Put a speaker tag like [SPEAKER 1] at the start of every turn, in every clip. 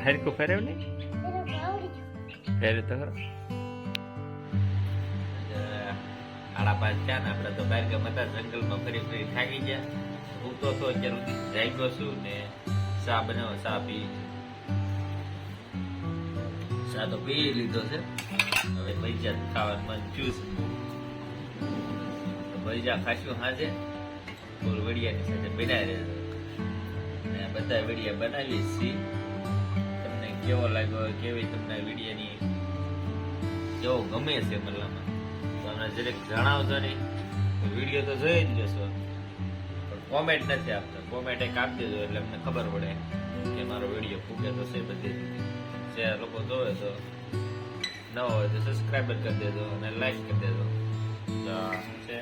[SPEAKER 1] હરકું ફેરવ ને ફેરે તો ખરો. આડા પાંચ થયા ને આપણે તો બહાર ગામ હતા, જંગલમાં ફરી ફરી થાકી ગયા. હું તો અત્યાર સુધી જાગ્યો છું ને ચા બનાવો, ચા પી. ચા તો પી લીધો છે, હવે ભજીયા ખાવાનું મન થયું છે. ભજીયા ખાશું સાંજે ફૂલ વડિયાની સાથે બનાવી રહેજો ને બધા વડિયા બનાવીએ છીએ. તમને કેવો લાગ્યો, કેવી તમને વિડીયોની કેવો ગમે છે મતલબમાં તમને જરીક જણાવજો. નહીં વિડીયો તો જોઈ જ જશો પણ કોમેન્ટ નથી આપતા. કોમેન્ટ એક આપી દેજો એટલે અમને ખબર પડે કે મારો વિડીયો ફૂકે તો છે બધી રીતે. જે લોકો જોવે તો ન હોય તો સબસ્ક્રાઈબર કરી દેજો અને લાઈક કરી દેજો. તો છે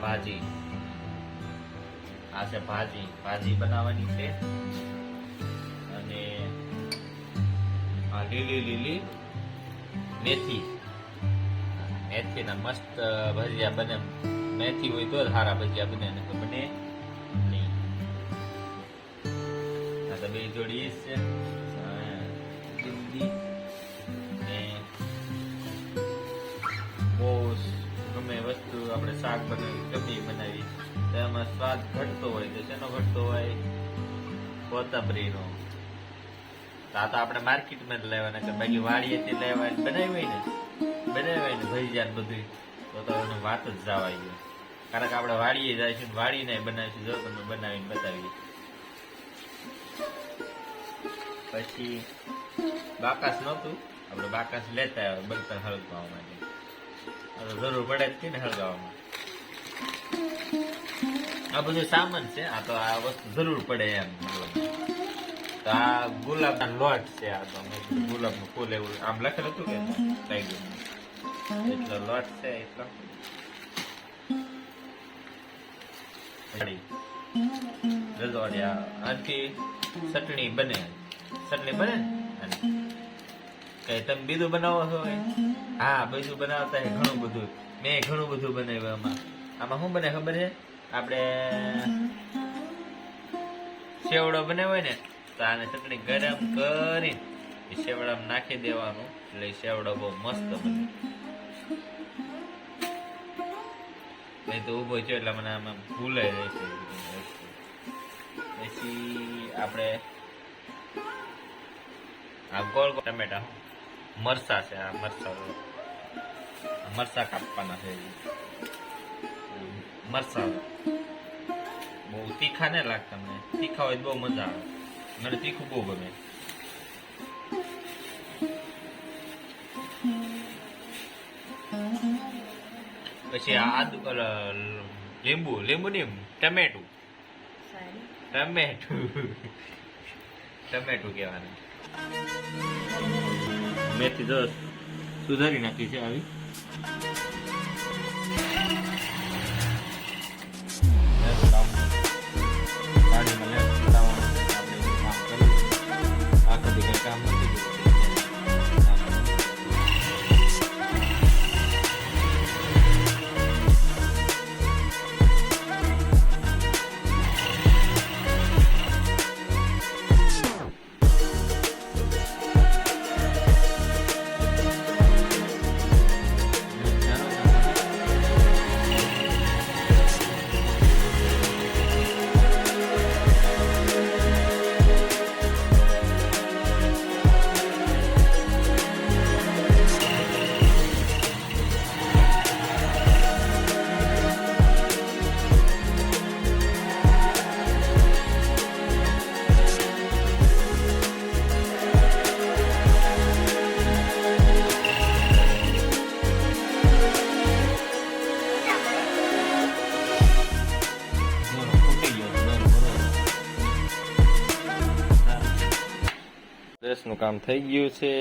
[SPEAKER 1] ભાજી, આ છે ભાજી. ભાજી બનાવવાની છે અને આ લીલી લીલી મેથી. મેથીના મસ્ત ભજીયા બને. મેથી હોય તો સારા ભજીયા બને, ને બને નહીં. આ તો બે જોડી છે ને બહુ ગમે વસ્તુ આપણે શાક બનાવી ગમે બનાવી તો એમાં સ્વાદ ઘટતો હોય તો શેનો ઘટતો હોય? કોથમરીનો. આ તો આપણે માર્કેટમાં જ લેવાના કે બાકી વાડીએથી લેવા બનાવી હોય ને ભજીયા બધું તો એની વાત જ જવાય ગયો. કારણ કે આપણે વાડીએ જઈશું, વાડીને બનાવીશું. જો તમે બનાવીને બતાવીએ. પછી બાકાસ નહોતું, આપણે બાકાસ લેતા આવ્યા બળતણ હળગાવવા માટે. જરૂર પડે જ ને હળગાવવામાં. આ બધું સામાન છે, આ તો આ વસ્તુ જરૂર પડે એમ. તો આ ગુલાબના લોટ છે. આ તો ગુલાબનું ફૂલ એવું આમ લખેલું હતું કે લાગ્યું એટલો લોટ છે. એટલો રજવાડિયા આથી ચટણી બને. ચટણી બને ને કઈ તમે બીજું બનાવો છો? હા, બીજું બનાવતા છે ઘણું બધું. મેં ઘણું બધું બનાવ્યું. આમાં શું બને ખબર છે? આપણે સેવડો બનાવ્યો ને તો આને ચટણી ગરમ કરી સેવડામાં નાખી દેવાનું એટલે સેવડો બહુ મસ્ત બને. નહીં તો ઉભો છે એટલે મને આમાં ભૂલાઈ જાય છે. પછી આપણે આ ગોળ ગોળ ટમેટા મરસા છે. આ મરસા કાપવાના છે. મરસા બહુ તીખા ને લાગતા. મને તીખા હોય બહુ મજા આવે. મને તીખું બહુ ગમે. પછી આદુ, લીંબુ નહીં ટમેટું કહેવાનું. મેથી જો સુધારી નાખી છે આવી. આખો દી કઈ કામ નથી. નું કામ થઈ ગયું છે.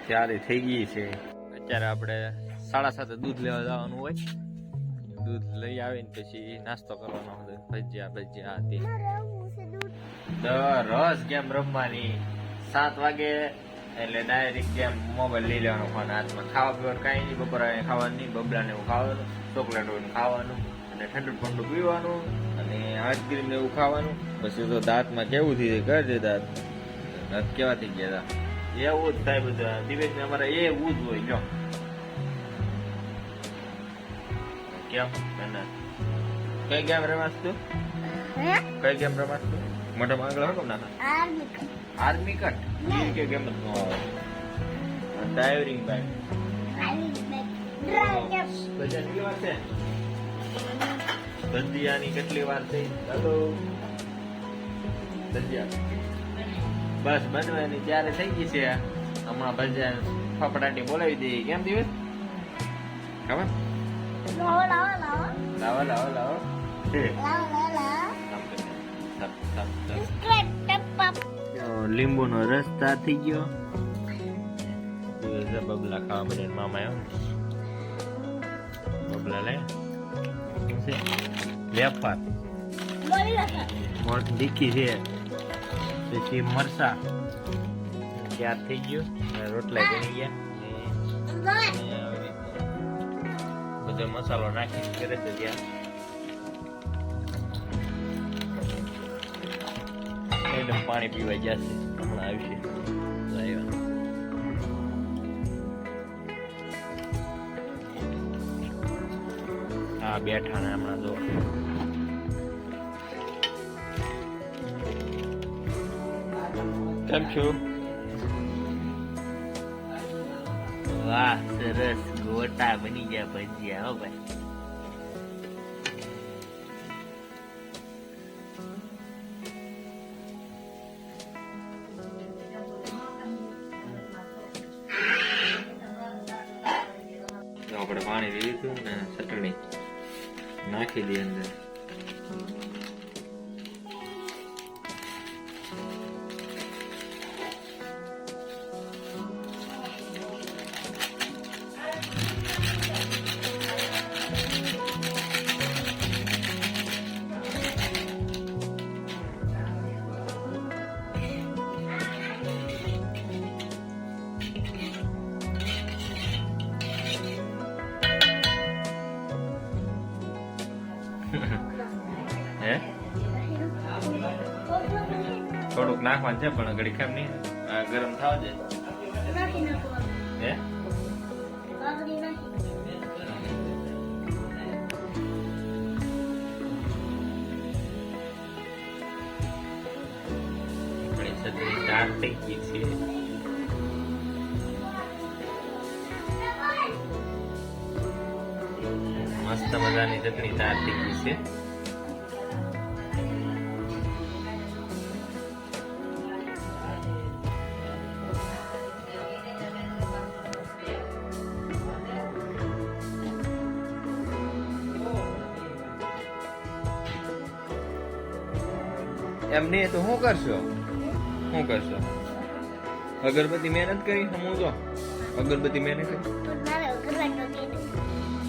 [SPEAKER 1] ત્યારે થઈ ગઈ છે. અત્યારે આપણે 7:30 દૂધ લેવા જવાનું હોય. દૂધ લઈ આવીને પછી નાસ્તો કરવાનો હોય. ભજીયા હતી. રસ ગેમ રમવાની 7 વાગે એટલે ડાયરેક્ટ જેમ મોબાઈલ લઈ લેવાનો ફોન હાથમાં. ખાવા પીવાનું કાંઈ નહીં, બપોરે ખાવાનું નહીં, બબલાને એવું ખાવાનું, ચોકલેટ ખાવાનું અને ઠંડુ ઠંડુ પીવાનું અને આઈસ્ક્રીમ ને એવું ખાવાનું. પછી તો દાંતમાં કેવું થઈ જાય કરજે દાંત કેવા થઈ ગયા હતા એવું જ થાય બધું. દિવેશ ને અમારે એવું જ હોય. જો કેમ કઈ ગેમ રમાસ તું? કઈ ગેમ રમાસ તું? મોટા માંગલા હો કેમ ના આર્મી કટ કે ગેમ જ નો આવે. ડાઈવરિંગ બેગ કેટલી વાર છે? ભજીયાની કેટલી વાર થઈ? ચાલો ભજીયા બસ બનવાની ત્યારે થઈ ગઈ છે. હમણાં ભજીયા ફફડાટી બોલાવી દઈએ. કેમ દિવસ ખબર? લાવો લાવો લાવો લીંબુ નો રસ તૈયાર થઈ ગયો. બબલા ખાવા માટે મામા આવ્યો. બબલા લે વેપાર દીકી છે પછી મરસા તૈયાર થઈ ગયું. રોટલા બની ગયા. બધો મસાલો નાખી કરે છે ત્યાં. એકદમ પાણી પીવા જશે હમણાં આવશે. હા બેઠા ને હમણાં જો કેમ છો? વાહ સરસ ગોટા બની ગયા ભજીયા હો ભાઈ. આપણે પાણી લીધું ને ચટણી નાખી દઈએ અંદર. હે થોડુંક નાખવાનું છે પણ ઘડી કેમ નહીં ગરમ થાવ છે. હે સબ્જી ચાર થઈ ગઈ છે. મસ્ત મજાની ચટણી તૈયાર થઈ ગઈ છે. એમને તો શું કરશો? શું કરશો? અગરબત્તી મહેનત કરી હું જો અગરબત્તી મહેનત કરી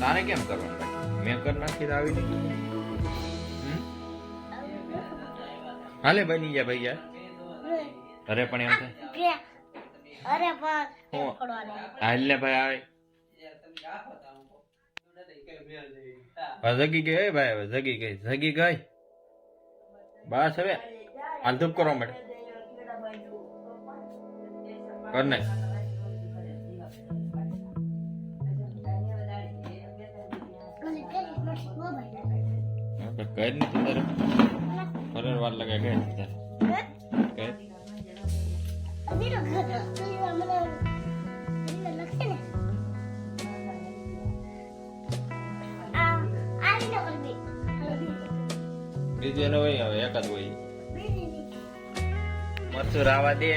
[SPEAKER 1] તારે કેમ કરવાનું? મેં કર નાખી તો આવી નહીં. હાલે બની ગયા ભાઈ યાર. અરે પણ એમ થાય હાલ ને ભાઈ આવે જગી ગઈ ભાઈ. હવે જગી ગઈ બસ. હવે હાલ ધૂપ કરવા માટે કર નાખ. કઈ નથી તારે ફરર વાર લગાય કઈ નથી તારે બીજું એને હોય હવે એકાદ હોય. મરચું રાવા દે.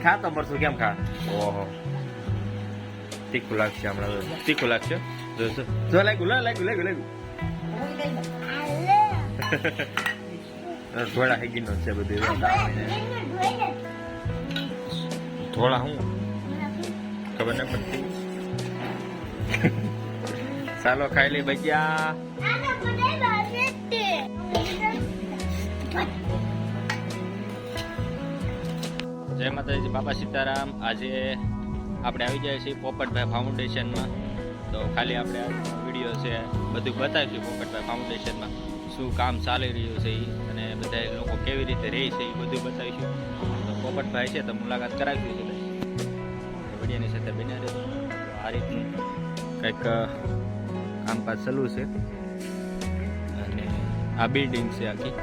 [SPEAKER 1] ખા તો મરચું કેમ ખા? ઓહો તીખું લાગશે હમણાં. તીખું લાગશે જો લાગ્યું. થોડા હેગી નો છે બધું. થોડા હું ખબર ન પડતી. ચાલો ખાઈ લે ભજીયા. જય માતાજી, બાપા સીતારામ. આજે આપણે આવી જાય છીએ પોપટભાઈ ફાઉન્ડેશનમાં. તો ખાલી આપણે આ વિડીયો છે બધું બતાવીશું પોપટભાઈ ફાઉન્ડેશનમાં શું કામ ચાલી રહ્યું છે એ, અને બધા લોકો કેવી રીતે રહે છે એ બધું બતાવીશું. તો પોપટભાઈ છે તો મુલાકાત કરાવીશું છે વિડીયોની સાથે બન્યા રહેજો. આ રીતનું કંઈક કામકાજ ચાલુ છે અને આ બિલ્ડિંગ છે આખી.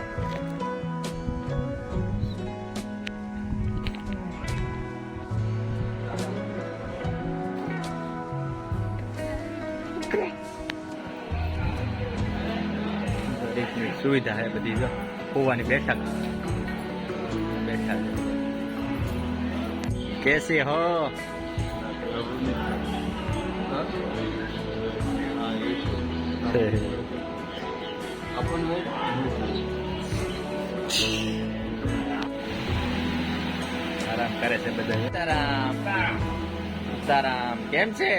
[SPEAKER 1] સુવિધા છે બધી, જો હોવાની બેઠક કેસે હો આરામ કરે છે બધા. સીતારામ કેમ છે?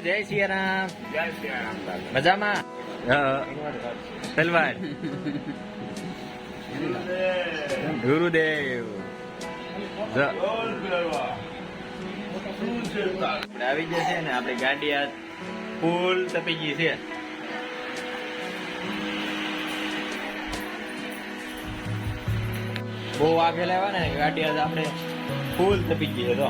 [SPEAKER 1] જય સિયારામ. મજામાં? તલવાર ગુરુદેવ આપણે આવી જશે ને. આપણી ગાડી આ ફૂલ તપી ગઈ છે. બહુ આગળ આવ્યા ને ગાડી આપણે ફૂલ તપી ગઈ છે. તો